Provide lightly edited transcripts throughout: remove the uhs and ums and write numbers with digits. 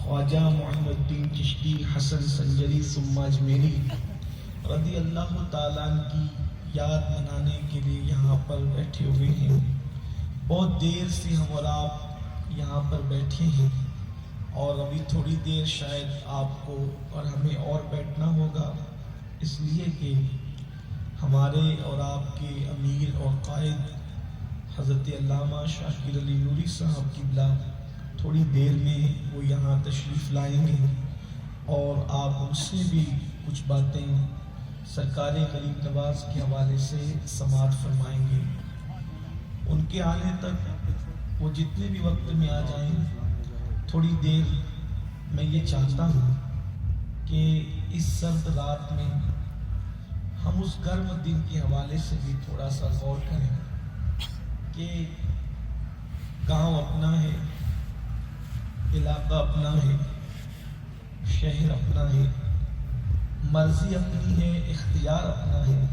خواجہ معین الدین چشتی حسن سنجری ثم اجمیری رضی اللہ تعالیٰ عنہ کی یاد منانے کے لیے یہاں پر بیٹھے ہوئے ہیں. بہت دیر سے ہم اور آپ یہاں پر بیٹھے ہیں اور ابھی تھوڑی دیر شاید آپ کو اور ہمیں اور بیٹھنا ہوگا، اس لیے کہ ہمارے اور آپ کے امیر اور قائد حضرت علامہ شاکر علی نوری صاحب قبلہ تھوڑی دیر میں وہ یہاں تشریف لائیں گے اور آپ ان سے بھی کچھ باتیں سرکار غریب نواز کے حوالے سے سماعت فرمائیں گے. ان کے آنے تک وہ جتنے بھی وقت میں آ جائیں، تھوڑی دیر میں یہ چاہتا ہوں کہ اس سرد رات میں ہم اس گرم دن کے حوالے سے بھی تھوڑا سا غور کریں کہ گاؤں اپنا ہے، علاقہ اپنا ہے، شہر اپنا ہے، مرضی اپنی ہے، اختیار اپنا ہے،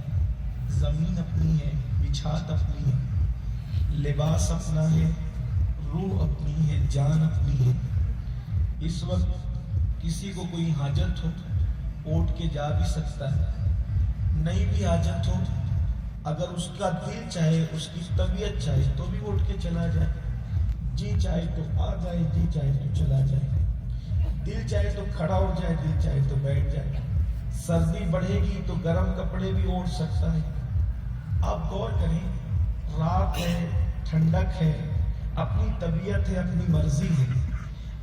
زمین اپنی ہے، بچھات اپنی ہے، لباس اپنا ہے، روح اپنی ہے، جان اپنی ہے. اس وقت کسی کو کوئی حاجت ہو اٹھ کے جا بھی سکتا ہے، نہیں بھی حاجت ہو اگر اس کا دل چاہے، اس کی طبیعت چاہے تو بھی اٹھ کے چلا جائے. جی چاہے تو آ جائے، جی چاہے تو چلا جائے، دل چاہے تو کھڑا ہو جائے، دل چاہے تو بیٹھ جائے. سردی بڑھے گی تو گرم کپڑے بھی اوڑھ سکتا ہے. آپ غور کریں، رات ہے، ٹھنڈک ہے، اپنی طبیعت ہے، اپنی مرضی ہے،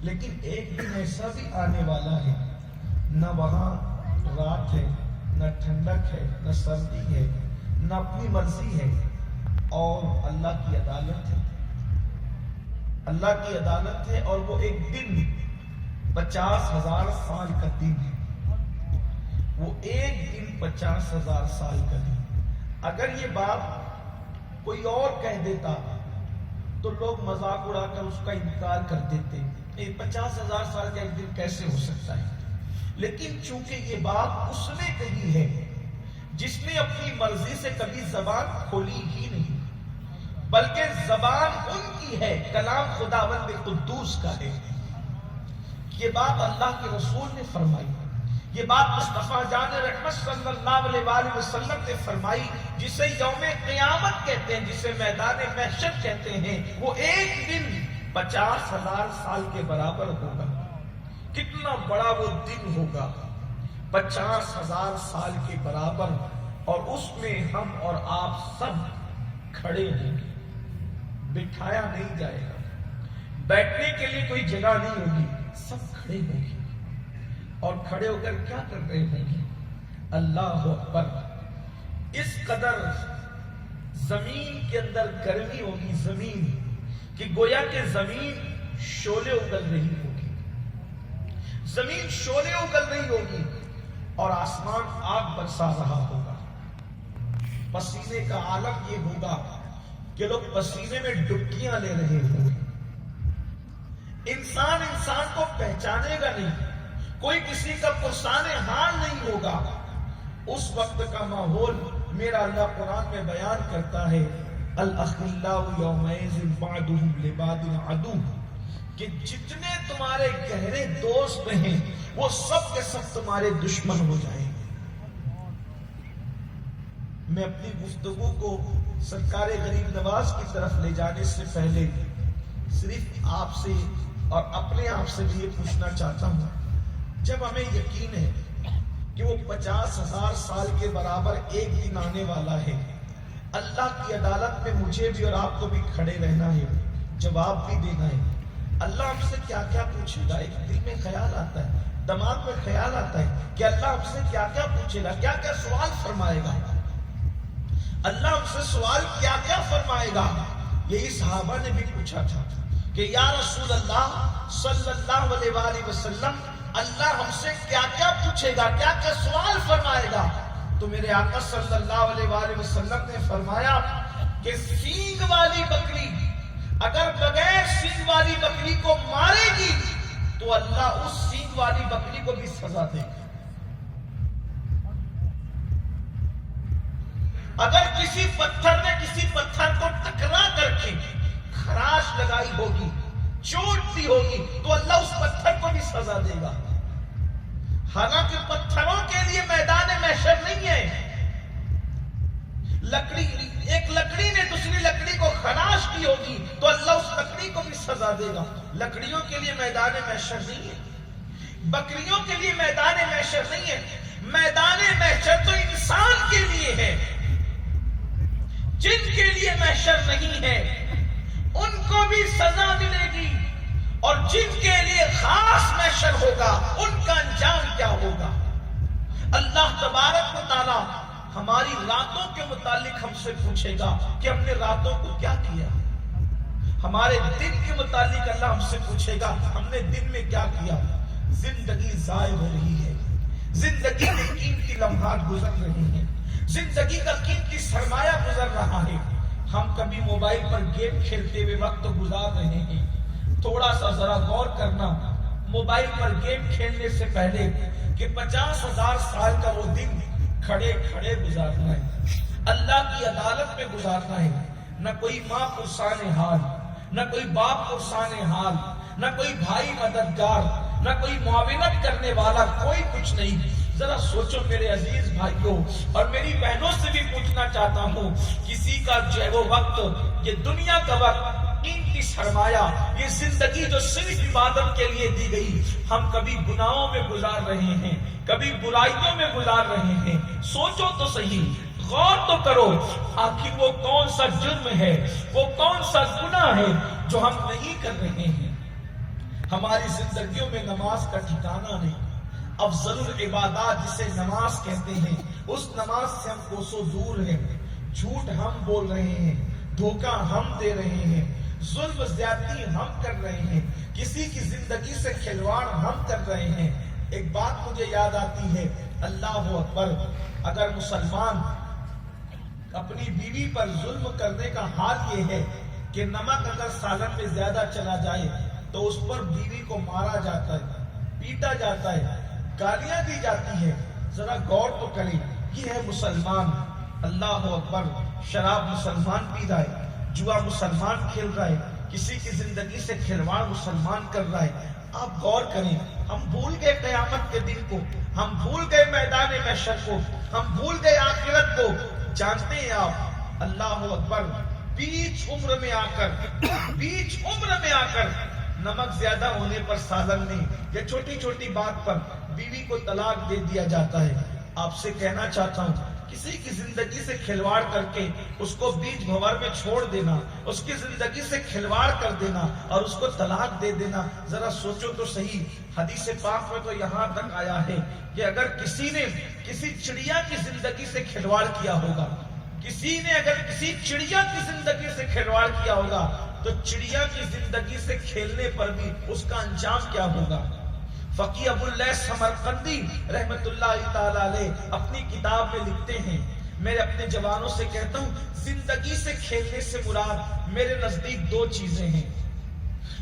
لیکن ایک دن ایسا بھی آنے والا ہے نہ وہاں رات ہے، نہ ٹھنڈک ہے، نہ سردی ہے، نہ اپنی مرضی ہے، اور اللہ کی عدالت ہے. اللہ کی عدالت ہے اور وہ ایک دن 50,000 سال کا دن ہے. وہ ایک دن 50,000 سال کا دن. اگر یہ بات کوئی اور کہہ دیتا تو لوگ مذاق اڑا کر اس کا انکار کر دیتے، 50,000 سال کا ایک دن کیسے ہو سکتا ہے. لیکن چونکہ یہ بات اس نے کہی ہے جس نے اپنی مرضی سے کبھی زبان کھولی ہی نہیں، بلکہ زبان ان کی ہے، کلام خداوند قدوس کا ہے. یہ بات اللہ کے رسول نے فرمائی، یہ بات مصطفیٰ جان رحمت صلی اللہ علیہ وآلہ وسلم نے فرمائی. جسے یوم قیامت کہتے ہیں، جسے میدان محشر کہتے ہیں، وہ ایک دن 50,000 سال کے برابر ہوگا. کتنا بڑا وہ دن ہوگا، 50,000 سال کے برابر، اور اس میں ہم اور آپ سب کھڑے ہوں گے. بٹھایا نہیں جائے گا، بیٹھنے کے لیے کوئی جگہ نہیں ہوگی، سب کھڑے ہوں گے. اور کھڑے ہو کر کیا کر رہے ہوں گے؟ اللہ اکبر. اس قدر زمین کے اندر گرمی ہوگی زمین کہ گویا کہ زمین شعلے اگل رہی ہوگی، زمین شعلے اگل رہی ہوگی، اور آسمان آگ برسا رہا ہوگا. پسینے کا عالم یہ ہوگا کہ لوگ پسینے میں ڈبکیاں لے رہے ہوں گے. انسان کو پہچانے گا نہیں، کوئی کسی کا پرسان حال نہیں ہوگا. اس وقت کا ماحول میرا اللہ قرآن میں بیان کرتا ہے، الاخلاء یومئذ بعضهم لبعض عدو، کہ جتنے تمہارے گہرے دوست ہیں وہ سب کے سب تمہارے دشمن ہو جائیں گے. میں اپنی گفتگو کو سرکار غریب نواز کی طرف لے جانے سے پہلے صرف آپ سے اور اپنے آپ سے بھی یہ پوچھنا چاہتا ہوں، جب ہمیں یقین ہے کہ وہ 50,000 سال کے برابر ایک دن آنے والا ہے، اللہ کی عدالت میں مجھے بھی اور آپ کو بھی کھڑے رہنا ہے، جواب بھی دینا ہے. اللہ ہم سے کیا کیا پوچھے گا؟ ایک دل میں خیال آتا ہے، دماغ میں خیال آتا ہے کہ اللہ ہم سے کیا کیا پوچھے گا، کیا کیا سوال فرمائے گا. اللہ ہم سے سوال کیا کیا فرمائے گا. یہی صحابہ نے بھی پوچھا تھا کہ یا رسول اللہ صلی اللہ علیہ وآلہ وسلم، اللہ ہم سے کیا کیا پوچھے گا، کیا کیا سوال فرمائے گا. تو میرے آقا صلی اللہ علیہ وآلہ وسلم نے فرمایا کہ سینگ والی بکری اگر بغیر سینگ والی بکری کو مارے گی تو اللہ اس سینگ والی بکری کو بھی سزا دے گا. اگر کسی پتھر نے کسی پتھر کو ٹکرا کر کے خراش لگائی ہوگی، چوٹ دی ہوگی، تو اللہ اس پتھر کو بھی سزا دے گا. حالانکہ پتھروں کے لیے میدان محشر نہیں ہے. ایک لکڑی نے دوسری لکڑی کو خراش کی ہوگی تو اللہ اس لکڑی کو بھی سزا دے گا. لکڑیوں کے لیے میدان محشر نہیں ہے. بکریوں کے لیے میدان محشر نہیں ہے. میدان محشر تو انسان کے لیے ہے. جن کے لیے محشر نہیں ہے ان کو بھی سزا ملے گی، اور جن کے لیے خاص محشر ہوگا ان کا انجام کیا ہوگا. اللہ تبارک و تعالی ہماری راتوں کے متعلق ہم سے پوچھے گا کہ ہم نے راتوں کو کیا کیا. ہمارے دن کے متعلق اللہ ہم سے پوچھے گا ہم نے دن میں کیا کیا. زندگی ضائع ہو رہی ہے. زندگی کے قیمتی لمحات گزر رہے ہیں. زندگی کا قیمتی سرمایہ گزر رہا ہے. ہم کبھی موبائل پر گیم کھیلتے ہوئے وقت گزار رہے ہیں. تھوڑا سا ذرا غور کرنا، موبائل پر گیم کھیلنے سے پہلے کہ 50,000 سال کا وہ دن کھڑے کھڑے گزارنا ہے، اللہ کی عدالت میں گزارنا ہے. نہ کوئی ماں پرسان حال، نہ کوئی باپ پرسان حال، نہ کوئی بھائی مددگار، نہ کوئی معاونت کرنے والا، کوئی کچھ نہیں. ذرا سوچو میرے عزیز بھائیوں اور میری بہنوں سے بھی پوچھنا چاہتا ہوں، کسی کا جو ہے وہ وقت، یہ دنیا کا وقت، قیمتی سرمایہ، یہ زندگی جو صرف عبادت کے لیے دی گئی، ہم کبھی گناہوں میں گزار رہے ہیں، کبھی برائیوں میں گزار رہے ہیں. سوچو تو صحیح، غور تو کرو، آخر وہ کون سا جرم ہے، وہ کون سا گناہ ہے جو ہم نہیں کر رہے ہیں. ہماری زندگیوں میں نماز کا ٹھکانہ نہیں. افضل العبادات جسے نماز کہتے ہیں، اس نماز سے ہم کوسوں دور ہیں. جھوٹ ہم بول رہے ہیں، دھوکہ ہم دے رہے ہیں، ظلم زیادتی ہم کر رہے ہیں، کسی کی زندگی سے کھلواڑ ہم کر رہے ہیں. ایک بات مجھے یاد آتی ہے، اللہ اکبر، اگر مسلمان اپنی بیوی پر ظلم کرنے کا حال یہ ہے کہ نمک اگر سالن میں زیادہ چلا جائے تو اس پر بیوی کو مارا جاتا ہے، پیٹا جاتا ہے، گالیاں دی جاتی ہے. ذرا غور تو کریں، یہ ہے مسلمان. اللہ اکبر، شراب مسلمان پی رہا ہے، جوا مسلمان کھیل رہا ہے، کسی کی زندگی سے کھلواڑ مسلمان کر رہا ہے. آپ غور کریں، ہم بھول گئے قیامت کے دن کو، ہم بھول گئے میدان محشر کو، ہم بھول گئے آخرت کو. جانتے ہیں آپ، اللہ اکبر، بیچ عمر میں آ کر نمک زیادہ ہونے پر سالن میں یا چھوٹی چھوٹی بات پر بیوی کو طلاق دے دیا جاتا ہے. آپ سے کہنا چاہتا ہوں، کسی کی زندگی سے کھلواڑ کر کے اس کو بیچ بھنور میں چھوڑ دینا، اس کی زندگی سے کھلواڑ کر دینا اور اس کو طلاق دے دینا، ذرا سوچو تو صحیح. حدیث پاک میں تو یہاں تک آیا ہے کہ اگر کسی نے کسی چڑیا کی زندگی سے کھلواڑ کیا ہوگا، کسی نے اگر کسی چڑیا کی زندگی سے کھلواڑ کیا ہوگا تو چڑیا کی زندگی سے کھیلنے پر بھی اس کا انجام کیا ہوگا. فقی ابو اللیث سمرقندی رحمت اللہ تعالی علیہ اپنی کتاب میں لکھتے ہیں، میں اپنے جوانوں سے کہتا ہوں، زندگی سے کھیلنے سے مراد میرے نزدیک دو چیزیں ہیں.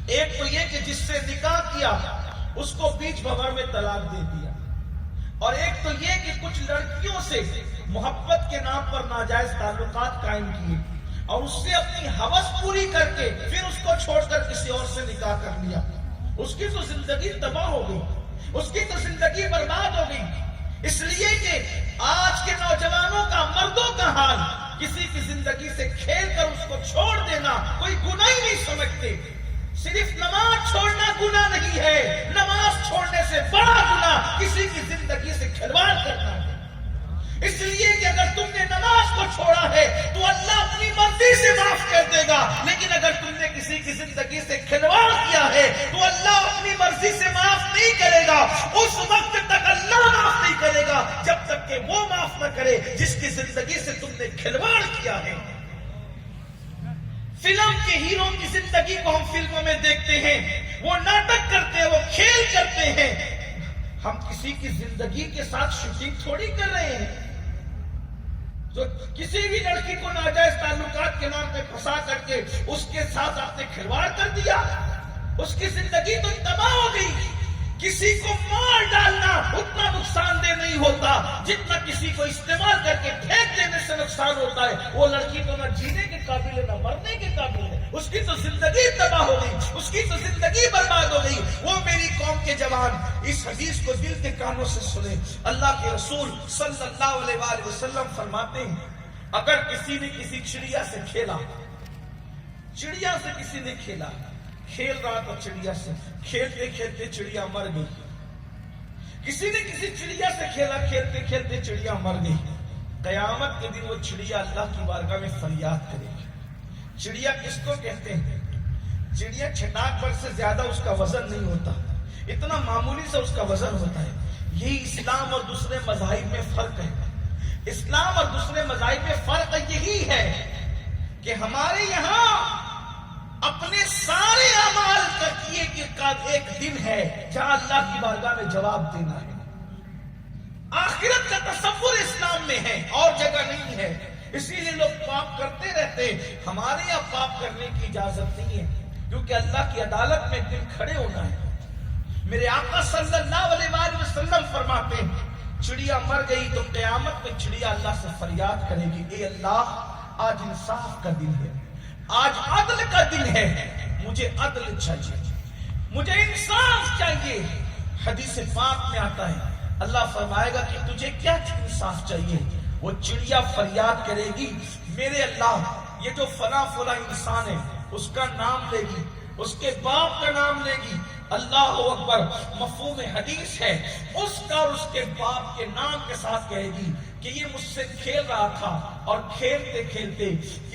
ایک تو یہ کہ جس سے نکاح کیا اس کو بیچ بھنور میں طلاق دے دیا، اور ایک تو یہ کہ کچھ لڑکیوں سے محبت کے نام پر ناجائز تعلقات قائم کیے اور اس سے اپنی ہوس پوری کر کے پھر اس کو چھوڑ کر کسی اور سے نکاح کر لیا. اس کی تو زندگی تباہ ہو گئی، اس کی تو زندگی برباد ہو گئی. اس لیے کہ آج کے نوجوانوں کا، مردوں کا حال، کسی کی زندگی سے کھیل کر اس کو چھوڑ دینا کوئی گناہ ہی نہیں سمجھتے. صرف نماز چھوڑنا گناہ نہیں ہے، نماز چھوڑنے سے بڑا گناہ کسی کی زندگی سے کھلواڑ کرنا ہے. اس لیے کہ اگر تم نے نماز کو چھوڑا ہے تو اللہ اپنی مرضی سے معاف کر دے گا، لیکن اگر تم نے کسی کی زندگی سے کھلواڑ کیا ہے تو اللہ اپنی مرضی سے معاف نہیں کرے گا. اس وقت تک اللہ معاف نہیں کرے گا جب تک کہ وہ معاف نہ کرے جس کی زندگی سے تم نے کھلواڑ کیا ہے. فلم کے ہیرو کی زندگی کو ہم فلموں میں دیکھتے ہیں، وہ ناٹک کرتے ہیں، وہ کھیل کرتے ہیں. ہم کسی کی زندگی کے ساتھ شوٹنگ تھوڑی کر رہے ہیں. تو کسی بھی لڑکی کو ناجائز تعلقات کے نام پہ پھنسا کر کے اس کے ساتھ آپ نے کھلواڑ کر دیا، اس کی زندگی تو تباہ ہو گئی. کسی کو مار ڈالنا اتنا نقصان دہ نہیں ہوتا جتنا کسی کو استعمال کر کے پھینک دینے سے نقصان ہوتا ہے. وہ لڑکی تو نہ جینے کے قابل ہے نہ مرنے کے قابل ہے، اس کی تو زندگی تباہ ہو گئی، اس کی تو زندگی برباد ہو گئی. وہ میری قوم کے جوان اس حدیث کو دل کے کانوں سے سنیں۔ اللہ کے رسول صلی اللہ علیہ وآلہ وسلم فرماتے ہیں اگر کسی نے کسی چڑیا سے کھیلا، چڑیا سے کسی نے کھیلا، کھیل رہا تھا چڑیا سے، کھیلتے کھیلتے چڑیا مر گئی، کسی نے کسی چڑیا سے کھیلا، کھیلتے کھیلتے چڑیا مر گئی، قیامت کے دن وہ چڑیا اللہ کی بارگاہ میں فریاد کرے گی۔ چڑیا کس کو کہتے ہیں؟ چڑیا چھٹاک پر سے زیادہ اس کا وزن نہیں ہوتا، اتنا معمولی سے اس کا وزن ہوتا ہے۔ یہی اسلام اور دوسرے مذاہب میں فرق ہے۔ اسلام اور دوسرے مذاہب میں فرق یہی ہے کہ ہمارے یہاں اپنے سارے اعمال کا کیے کا ایک دن ہے جہاں اللہ کی بارگاہ میں جواب دینا ہے۔ آخرت کا تصور اسلام میں ہے، اور جگہ نہیں ہے، اسی لیے لوگ پاپ کرتے رہتے ہیں۔ ہمارے یہاں پاپ کرنے کی اجازت نہیں ہے، کیونکہ اللہ کی عدالت میں ایک دن کھڑے ہونا ہے۔ میرے آقا صلی اللہ علیہ وآلہ وسلم فرماتے ہیں چڑیا مر گئی تو قیامت میں چڑیا اللہ سے فریاد کرے گی، اے اللہ آج انصاف کا دن ہے، آج عدل کا دن ہے، مجھے عدل چاہیے، مجھے انصاف چاہیے۔ حدیث پاک میں آتا ہے اللہ فرمائے گا کہ تجھے کیا انصاف چاہیے؟ وہ چڑیا فریاد کرے گی میرے اللہ یہ جو فلاں فلاں انسان ہے اس کا نام لے گی، اس کے باپ کا نام لے گی، اللہ اکبر، مفہوم حدیث ہے، اس کا اور اس کے باپ کے نام کے ساتھ کہے گی کہ یہ مجھ سے کھیل رہا تھا اور کھیلتے کھیلتے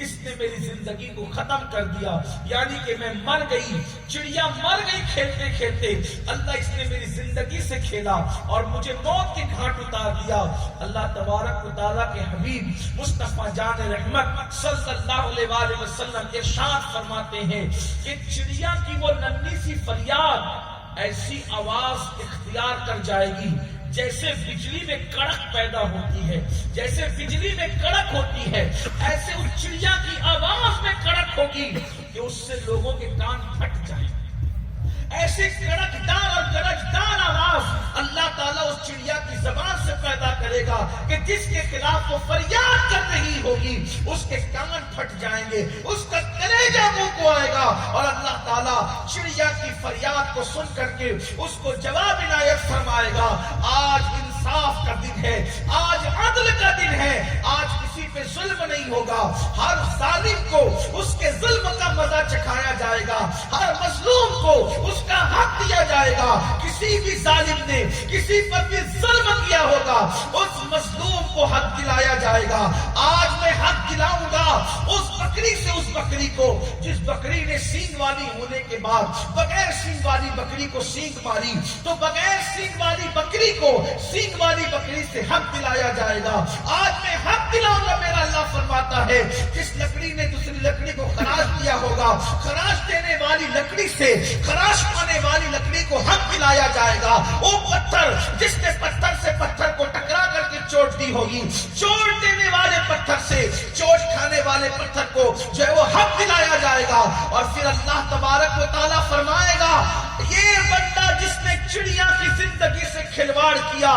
اس نے میری زندگی کو ختم کر دیا، یعنی کہ میں مر گئی، چڑیا مر گئی کھیلتے کھیلتے، اللہ اس نے میری زندگی سے کھیلا اور مجھے موت کے گھاٹ اتار دیا۔ اللہ تبارک و تعالیٰ کے حبیب مصطفیٰ جان رحمت صلی اللہ علیہ وآلہ وسلم ارشاد فرماتے ہیں کہ چڑیا کی وہ ننھی سی فریاد ایسی آواز اختیار کر جائے گی جیسے بجلی میں کڑک پیدا ہوتی ہے، جیسے بجلی میں کڑک ہوتی ہے، ایسے اس چڑیا کی آواز میں کڑک ہوگی کہ اس سے لوگوں کے کان پھٹ جائیں۔ ایسی کڑکدار اور گرجدار آواز اللہ تعالیٰ اس چڑیا کی زبان سے پیدا کرے گا کہ جس کے خلاف وہ فریاد کر رہی ہوگی اس کے کان پھٹ جائیں گے، اس کا کلیجہ منہ کو آئے گا، اور اللہ تعالیٰ چڑیا کی فریاد کو سن کر کے اس کو جواب عنایت فرمائے گا۔ آج انصاف کا دن ہے، آج عدل کا دن ہے، آج کسی پہ ظلم نہیں ہوگا، ہر ظالم کو اس کے ظلم کا مزہ چکھایا جائے گا، ہر مظلوم کو اس کا حق دیا جائے گا۔ کسی بھی ظالم نے کسی پر بھی ظلم کیا ہوگا اس مظلوم کو حق دلایا جائے گا۔ آج میں حق دلاؤں گا اس بکری سے، اس بکری کو جس بکری نے سینگ والی ہونے کے بعد بغیر سینگ والی بکری کو سینگ ماری، تو بغیر سینگ والی بکری کو سینگ والی بکری سے حق دلایا جائے گا۔ آج میں حق دلاؤں گا، میرا اللہ فرماتا ہے جس لکڑی نے دوسری لکڑی کو خراش دیا ہوگا، خراش دینے والی لکڑی سے خراش پانے والی لکڑی کو حق دلایا جائے گا۔ وہ پتھر جس نے پتھر سے پتھر کو ٹکرا کر کے چوٹ دی ہوگی، چوٹ دینے والے پتھر سے چوٹ کھانے والے پتھر کو جو ہے وہ حق دلایا جائے گا۔ اور پھر اللہ تبارک و تعالیٰ فرمائے گا یہ بندہ جس نے چڑیا کی زندگی سے کھلواڑ کیا،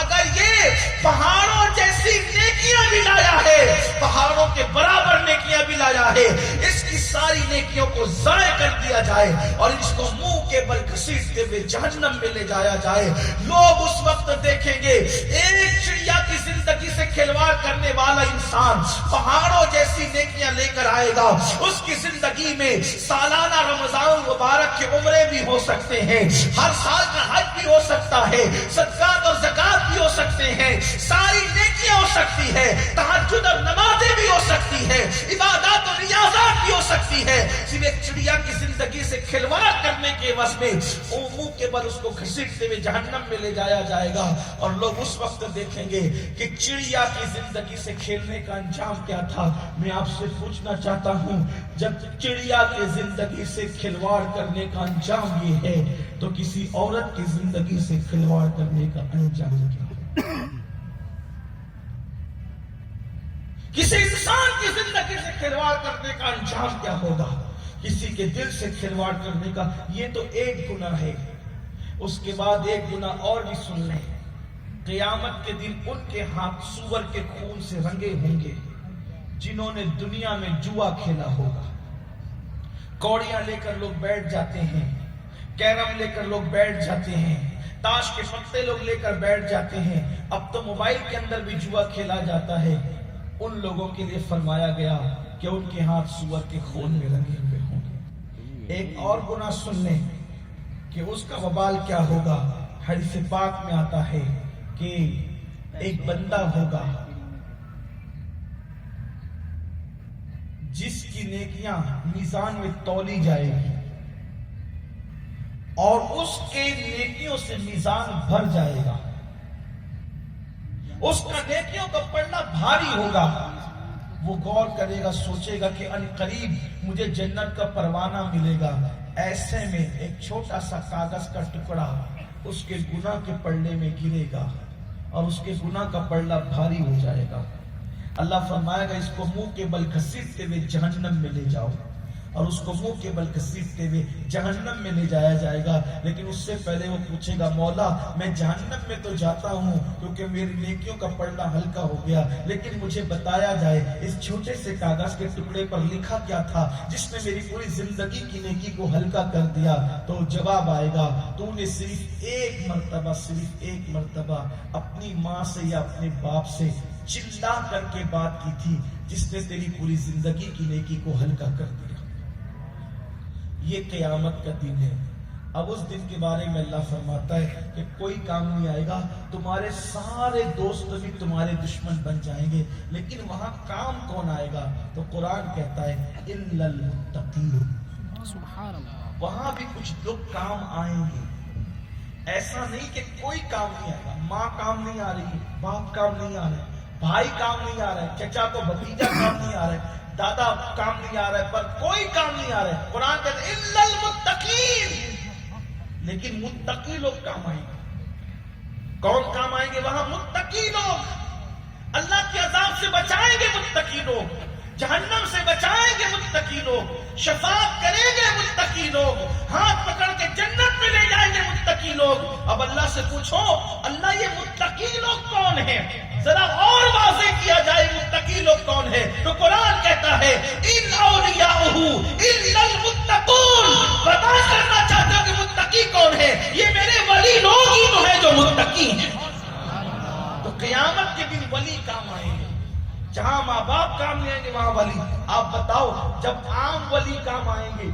اگر یہ پہاڑوں جیسی نیکیاں بھی لایا ہے، پہاڑوں کے برابر نیکیاں بھی لایا ہے، اس کی ساری نیکیوں کو ضائع کر دیا جائے اور اس کو منہ کے بل گھسیٹتے ہوئے جہنم میں لے جایا جائے۔ لوگ اس وقت دیکھیں گے ایک چڑیا کی زندگی سے کھلواڑ کرنے والا انسان پہاڑوں جیسی نیکیاں لے کر آئے گا، اس کی زندگی میں سالانہ رمضان المبارک کے عمرے بھی ہو سکتے ہیں، ہر سال کا حج بھی ہو سکتا ہے، صدقات اور زکات بھی ہو سکتے ہیں، ساری نیکیاں ہو سکتی ہے، تہجد اور نمازیں بھی ہو سکتی ہے، عبادات اور ریاضات بھی ہو سکتی ہے، صرف ایک چڑیا کی زندگی سے کھلواڑ کرنے کے عوض میں منہ کے بل اس کو گھسیٹتے ہوئے جہنم میں لے جایا جائے گا۔ اور لوگ اس وقت دیکھیں گے کہ چڑیا کی زندگی سے کھیلنے کا انجام کیا تھا۔ میں آپ سے پوچھنا چاہتا ہوں جب چڑیا کی زندگی سے کھلواڑ کرنے کا انجام یہ ہے تو کسی عورت کی زندگی سے کھلواڑ کرنے کا انجام کیا ہے؟ کسی انسان کی زندگی سے کھلواڑ کرنے کا انجام کیا ہوگا؟ کسی کے دل سے کھلواڑ کرنے کا یہ تو ایک گناہ ہے، اس کے بعد ایک گناہ اور بھی سن لیں۔ قیامت کے دن ان کے ہاتھ سور کے خون سے رنگے ہوں گے جنہوں نے دنیا میں جوا کھیلا ہوگا۔ کوڑیاں لے کر لوگ بیٹھ جاتے ہیں، کیرم لے کر لوگ بیٹھ جاتے ہیں، تاش کے پتے لوگ لے کر بیٹھ جاتے ہیں، اب تو موبائل کے اندر بھی جوا کھیلا جاتا ہے، ان لوگوں کے لیے فرمایا گیا کہ ان کے ہاتھ سور کے خون میں رنگے ہوئے ہوں گے۔ ایک اور گناہ سن لیں کہ اس کا وبال کیا ہوگا۔ حدیث پاک میں آتا ہے کہ ایک بندہ ہوگا جس کی نیکیاں میزان میں تولی جائے گی اور اس کے نیکیوں سے میزان بھر جائے گا، اس کا نیکیوں کا پڑھنا بھاری ہوگا۔ وہ غور کرے گا، سوچے گا کہ ان قریب مجھے جنت کا پروانہ ملے گا۔ ایسے میں ایک چھوٹا سا کاغذ کا ٹکڑا اس کے گناہ کے پلڑے میں گرے گا اور اس کے گناہ کا پلڑا بھاری ہو جائے گا۔ اللہ فرمائے گا اس کو منہ کے بل گھسیٹتے ہوئے جہنم میں لے جاؤ، اور اس کو منہ کے بل گھسیٹتے ہوئے جہنم میں لے جایا جائے گا۔ لیکن اس سے پہلے وہ پوچھے گا، مولا میں جہنم میں تو جاتا ہوں کیونکہ میری نیکیوں کا پلڑا ہلکا ہو گیا، لیکن مجھے بتایا جائے اس چھوٹے سے کاغذ کے ٹکڑے پر لکھا کیا تھا جس نے میری پوری زندگی کی نیکی کو ہلکا کر دیا؟ تو جواب آئے گا، تو نے صرف ایک مرتبہ اپنی ماں سے یا اپنے باپ سے چلا کر کے بات کی تھی جس نے تیری پوری زندگی کی نیکی کو ہلکا کر دیا۔ یہ قیامت کا دن ہے۔ اب اس دن کے بارے میں اللہ فرماتا ہے کہ کوئی کام نہیں آئے گا، تمہارے سارے دوست بھی تمہارے دشمن بن جائیں گے، لیکن وہاں کام کون آئے گا؟ تو قرآن کہتا ہے الا المتقین، سبحان اللہ، وہاں بھی کچھ لوگ کام آئیں گے۔ ایسا نہیں کہ کوئی کام نہیں آئے گا، ماں کام نہیں آ رہی، باپ کام نہیں آ رہے، بھائی کام نہیں آ رہا ہے، چچا تو بھتیجا کام نہیں آ رہا ہے، دادا کام نہیں آ رہا ہے، پر کوئی کام نہیں آ رہا ہے۔ قرآن کہتا ہے الا المتقین، لیکن متقی لوگ کام آئیں گے۔ کون کام آئیں گے وہاں؟ متقی لوگ، اللہ کے عذاب سے بچائیں گے متقی لوگ، جہنم سے بچائیں گے متقی لوگ، شفاعت کریں گے متقی لوگ، ہاتھ پکڑ کے جنت میں لے جائیں گے متقی لوگ۔ اب اللہ سے پوچھو اللہ یہ متقی لوگ کون ہیں؟ ذرا اور واضح کیا جائے متقی لوگ کون ہیں، تو قرآن کہتا ہے ان اولیاءہ الا المتقون۔ بتا کرنا چاہتے ہو کہ متقی کون ہے؟ یہ میرے ولی لوگ ہی تو ہیں جو متقی ہیں۔ تو قیامت کے دن ولی کام آئیں گے، جہاں ماں باپ کام نہیں آئیں گے وہاں ولی۔ آپ بتاؤ جب عام ولی کام آئیں گے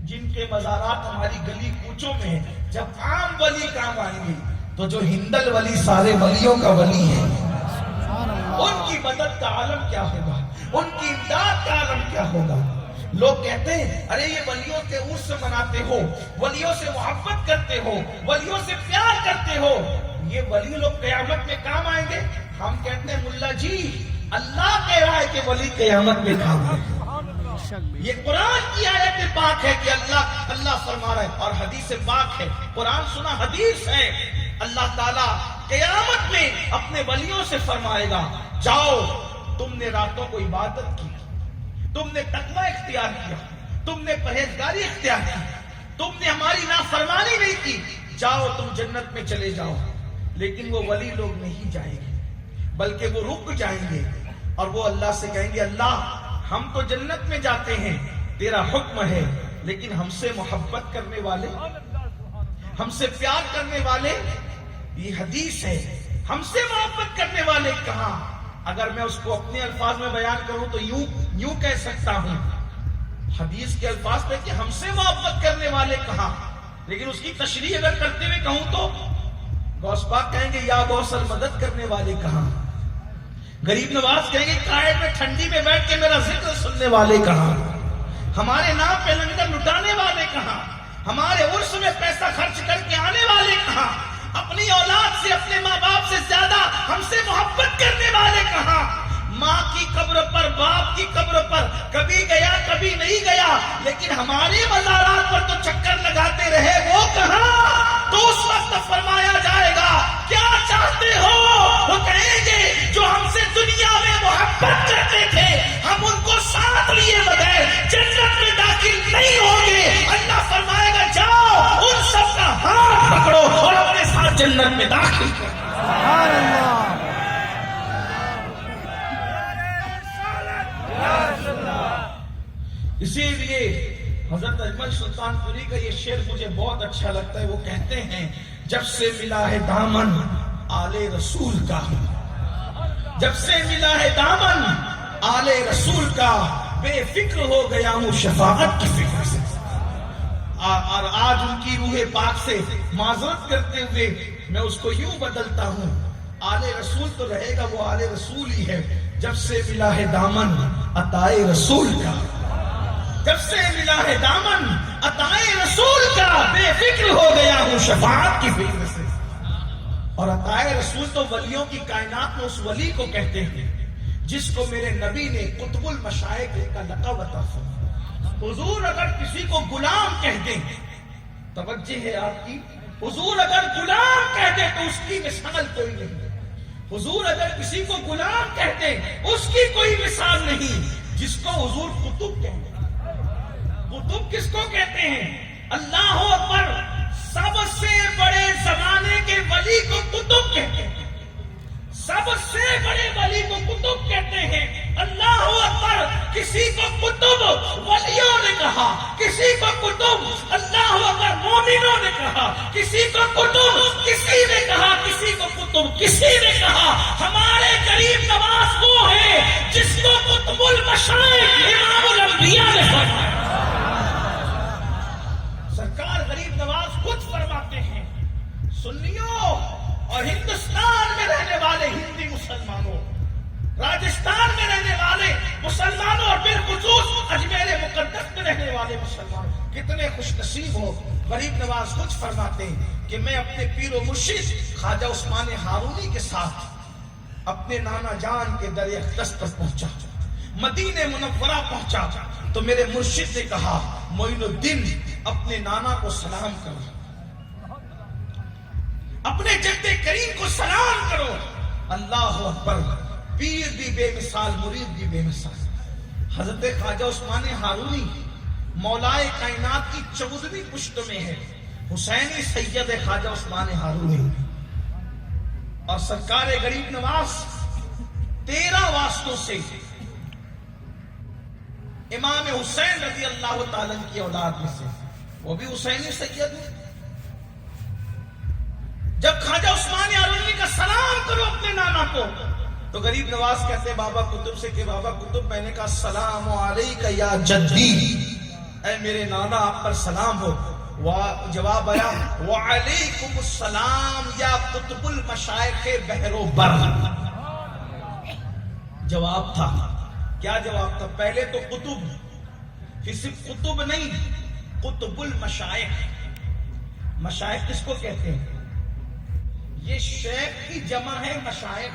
جن کے مزارات ہماری گلی کوچوں میں ہیں، جب عام ولی کام آئیں گے تو جو ہندل ولی سارے ولیوں کا ولی ہے، ان کی مدد کا عالم کیا ہوگا، ان کی امداد کا عالم کیا ہوگا۔ لوگ کہتے ہیں ارے یہ ولیوں کے عرس مناتے ہو، ولیوں سے محبت کرتے ہو، ولیوں سے پیار کرتے ہو، یہ ولی لوگ قیامت میں کام آئیں گے؟ ہم کہتے ہیں ملا جی اللہ کہہ رہا ہے کہ ولی قیامت میں کام آئیں گے۔ یہ قرآن کی آیت پاک ہے کہ اللہ فرما رہا ہے، اور حدیث پاک ہے، قرآن سنا حدیث ہے۔ اللہ تعالیٰ قیامت میں اپنے ولیوں سے فرمائے گا جاؤ تم نے راتوں کو عبادت کی، تم نے تقوی اختیار کیا، تم نے پرہیزگاری اختیار کی، تم نے ہماری نافرمانی نہیں کی، جاؤ تم جنت میں چلے جاؤ۔ لیکن وہ ولی لوگ نہیں جائیں گے، بلکہ وہ رک جائیں گے اور وہ اللہ سے کہیں گے اللہ ہم تو جنت میں جاتے ہیں، تیرا حکم ہے، لیکن ہم سے محبت کرنے والے، ہم سے پیار کرنے والے، یہ حدیث ہے، ہم سے محبت کرنے والے کہاں؟ اگر میں اس کو اپنے الفاظ میں بیان کروں تو یوں کہہ سکتا ہوں، حدیث کے الفاظ پہ کہ ہم سے محبت کرنے والے کہاں، لیکن اس کی تشریح اگر کرتے ہوئے کہوں تو غوث پاک کہیں گے یا غوث المدد کرنے والے کہاں، غریب نواز کہیں گے قائد میں ٹھنڈی میں بیٹھ کے میرا ذکر سننے والے کہاں، ہمارے نام پہ لنگر لٹانے والے کہاں، ہمارے عرس میں پیسہ خرچ کر کے آنے والے کہاں، اپنی اولاد سے اپنے ماں باپ سے زیادہ ہم سے محبت کرنے والے کہاں؟ ماں کی قبر پر، باپ کی قبر پر کبھی گیا کبھی نہیں گیا، لیکن ہمارے مزارات پر تو چکر لگاتے رہے، وہ کہاں؟ تو اس وقت فرمایا جائے گا کیا چاہتے ہو؟ وہ کہیں گے جو ہم سے دنیا میں محبت کرتے تھے ہم ان کو ساتھ لیے بغیر جنت میں داخل نہیں ہوں گے۔ اللہ فرمائے گا جاؤ ان سب کا ہاتھ پکڑو اور اپنے ساتھ جنت میں داخل کرو۔ سبحان اللہ، اسی لیے حضرت اجمل سلطان پوری کا یہ شعر مجھے بہت اچھا لگتا ہے، وہ کہتے ہیں جب سے ملا ہے دامن آل رسول کا، جب سے ملا ہے دامن آل رسول کا، بے فکر ہو گیا ہوں شفاعت کی فکر سے۔ اور آج ان کی روح پاک سے معذرت کرتے ہوئے میں اس کو یوں بدلتا ہوں، آل رسول تو رہے گا، وہ آل رسول ہی ہے۔ جب سے ملا ہے دامن عطائے رسول کا، جب سے ملا ہے دامن عطائے رسول کا، بے فکر ہو گیا ہوں شفاعت کی فکر سے۔ اور عطائے رسول تو ولیوں کی کائنات میں اس ولی کو کہتے ہیں جس کو میرے نبی نے قطب المشائخ کا لقب عطا فرمایا۔ حضور اگر کسی کو غلام کہہ دیں، توجہ ہے آپ کی، حضور اگر غلام کہہ دیں تو اس کی مثال کوئی نہیں۔ حضور اگر کسی کو غلام کہتے اس کی کوئی مثال نہیں، جس کو حضور قطب کہتے ہیں۔ قطب کس کو کہتے ہیں؟ اللہ اکبر، سب سے بڑے زمانے کے ولی کو قطب کہتے ہیں، سب سے بڑے ولی کو قطب کہتے ہیں۔ اللہ اکبر، کسی کو قطب ولیوں نے کہا، کسی کو قطب اللہ اکبر مومنوں نے کہا، کسی کو قطب کسی نے کہا، کسی کو قطب کسی نے کہا۔ ہمارے غریب نواز وہ ہے جس کو قطب المشائخ امام الانبیاء نے فرمایا۔ سرکار غریب نواز خود فرماتے ہیں، سنیوں اور ہندوستان میں رہنے والے ہندی مسلمانوں، راجستان میں رہنے والے مسلمانوں اور بالخصوص اجمیر مقدس میں رہنے والے مسلمانوں، کتنے خوش نصیب ہو۔ غریب نواز خود فرماتے ہیں کہ میں اپنے پیر و مرشد خواجہ عثمان ہارونی کے ساتھ اپنے نانا جان کے در اقدس پر پہنچا، مدینہ منورہ پہنچا تو میرے مرشد نے کہا، معین الدین اپنے نانا کو سلام کرو، اپنے جد کریم کو سلام کرو۔ اللہ اکبر، پیر بھی بے مثال، مرید بھی بے مثال۔ حضرت خواجہ عثمان ہارونی مولائے کائنات کی 14ویں پشت میں ہے، حسینی سید خواجہ عثمان ہارونی، اور سرکار غریب نواز 13 واسطوں سے امام حسین رضی اللہ تعالیٰ کی اولاد میں سے، وہ بھی حسینی سید ہے۔ جب خواجہ عثمان ہارونی کا سلام کرو اپنے نانا کو تو غریب نواز کہتے ہیں بابا قطب سے کہ بابا قطب، میں نے کہا السلام علیکہ یا جدی، اے میرے نانا آپ پر سلام ہو۔ جواب آیا وعلیکم السلام یا قطب المشائخ بحر و بر۔ جواب تھا، کیا جواب تھا؟ پہلے تو قطب، پھر صرف قطب نہیں، قطب المشائخ۔ مشائخ کس کو کہتے ہیں؟ یہ شیخ کی جمع ہے مشائخ۔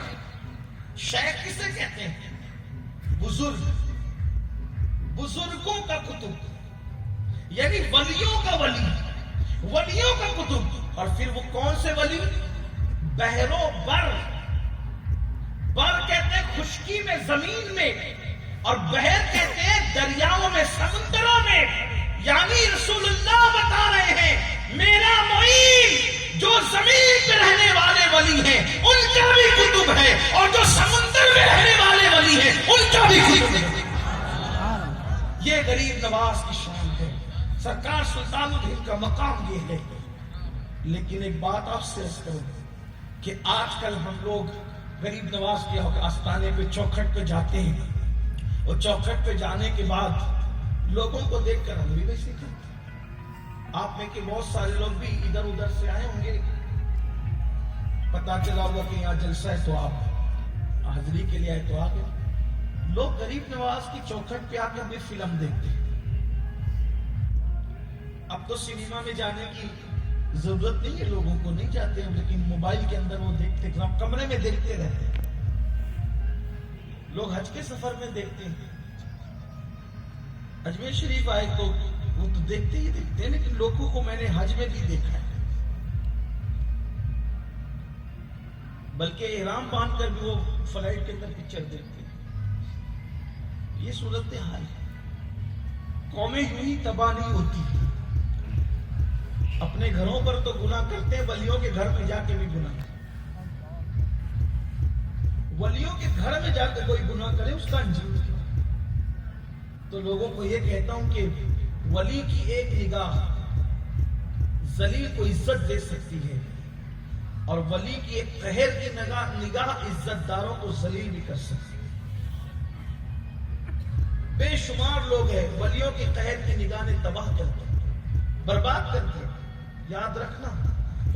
شیخ کسے کہتے ہیں؟ بزرگ، بزرگوں کا قطب، یعنی ولیوں کا ولی، ولیوں کا قطب۔ اور پھر وہ کون سے ولی؟ بحر و بر۔ بر کہتے ہیں خشکی میں، زمین میں، اور بحر کہتے ہیں دریاؤں میں، سمندروں میں۔ یعنی رسول اللہ بتا رہے ہیں میرا معین جو زمین پہ رہنے والے ولی ہیں ان کا بھی قطب ہے، اور جو سمندر میں رہنے والے ولی ہیں ان کا بھی قطب ہے۔ یہ غریب نواز کی شان ہے، سرکار سلطان الہند کا مقام یہ ہے۔ لیکن ایک بات آپ سے عرض کروں کہ آج کل ہم لوگ غریب نواز کے آستانے پہ چوکھٹ پہ جاتے ہیں، اور چوکھٹ پہ جانے کے بعد لوگوں کو دیکھ کر ہم بھی ویسے کرتے ہیں۔ آپ میں کہ بہت سارے لوگ بھی ادھر ادھر سے آئے ہوں گے، پتا چلا ہوگا کہ یہاں جلسہ ہے تو آپ حاضری کے لیے آئے تو آ گئے۔ لوگ غریب نواز کی چوکھٹ پہ آ کر بھی فلم دیکھتے ہیں۔ اب تو سینما میں جانے کی ضرورت نہیں ہے، لوگوں کو نہیں جاتے ہیں، لیکن موبائل کے اندر وہ دیکھتے، کمرے میں دیکھتے رہتے ہیں۔ لوگ حج کے سفر میں دیکھتے ہیں، اجمیر شریف آئے تو وہ تو دیکھتے ہی دیکھتے ہیں، لیکن لوگوں کو میں نے حج میں بھی دیکھا ہے، بلکہ احرام باندھ کر بھی وہ فلائٹ کے اندر پکچر دیکھتے ہیں۔ یہ صورت حال ہے۔ قومیں یوں ہی تباہ نہیں ہوتی، اپنے گھروں پر تو گناہ کرتے ہیں، ولیوں کے گھر میں جا کے بھی گناہ کرتے ہیں۔ ولیوں کے گھر میں جا کے کوئی گناہ کرے اس کا انجام کیا؟ تو لوگوں کو یہ کہتا ہوں کہ ولی کی ایک نگاہ ذلیل کو عزت دے سکتی ہے، اور ولی کی ایک قہر کی نگاہ عزت داروں کو ذلیل بھی کر سکتی ہے۔ بے شمار لوگ ہیں ولیوں کی قہر کی نگاہ نے تباہ کر دیا، برباد کر دیا۔ یاد رکھنا،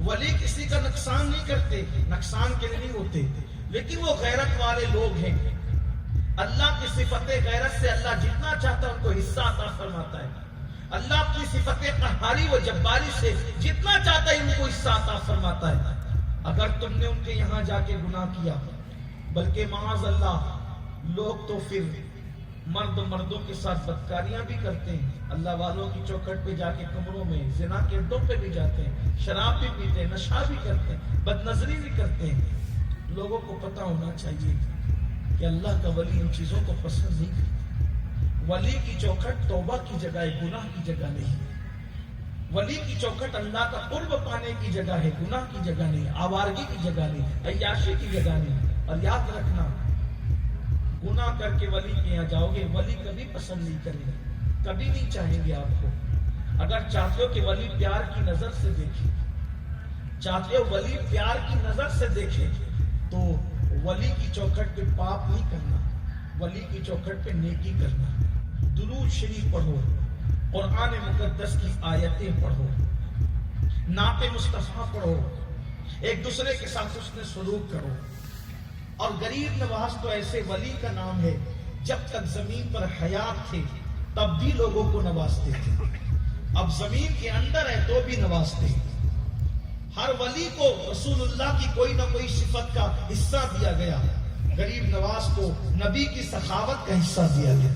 ولی کسی کا نقصان نہیں کرتے، نقصان کے لیے نہیں ہوتے، لیکن وہ غیرت والے لوگ ہیں۔ اللہ کی صفت غیرت سے اللہ جتنا چاہتا ہے ان کو حصہ عطا فرماتا ہے۔ اللہ کی صفت قہاری و جباری سے جتنا چاہتا ہے ان کو حصہ عطا فرماتا ہے۔ اگر تم نے ان کے یہاں جا کے گناہ کیا، بلکہ معاذ اللہ لوگ تو پھر مردوں کے ساتھ بدکاریاں بھی کرتے ہیں، اللہ والوں کی چوکھٹ پہ جا کے کمروں میں زنا کے اڈوں پہ بھی جاتے ہیں، شراب بھی پیتے ہیں، نشہ بھی کرتے ہیں، بد نظری بھی کرتے ہیں۔ لوگوں کو پتہ ہونا چاہیے کہ اللہ کا ولی ان چیزوں کو پسند نہیں کرتا۔ ولی کی چوکھٹ توبہ کی جگہ ہے، گناہ کی جگہ نہیں۔ ولی کی چوکھٹ اللہ کا قرب پانے کی جگہ ہے، گناہ کی جگہ نہیں، آوارگی کی جگہ نہیں، عیاشی کی جگہ نہیں۔ اور یاد رکھنا، گناہ کر کے ولی کے یہاں جاؤ گے، ولی کبھی پسند نہیں کرے گا، کبھی نہیں چاہیں گے آپ کو۔ اگر چاہتے ہو کہ ولی پیار کی نظر سے دیکھے، چاہتے ہو ولی پیار کی نظر سے دیکھے، تو ولی کی چوکھٹ پہ پاپ نہیں کرنا، ولی کی چوکھٹ پہ نیکی کرنا۔ درود شریف پڑھو، قرآن مقدس کی آیتیں پڑھو، نعت مصطفیٰ پڑھو، ایک دوسرے کے ساتھ حسن سلوک کرو۔ اور غریب نواز تو ایسے ولی کا نام ہے، جب تک زمین پر حیات تھے تب بھی لوگوں کو نوازتے تھے، اب زمین کے اندر ہے تو بھی نوازتے ہیں۔ ہر ولی کو رسول اللہ کی کوئی نہ کوئی صفت کا حصہ دیا گیا، غریب نواز کو نبی کی سخاوت کا حصہ دیا گیا۔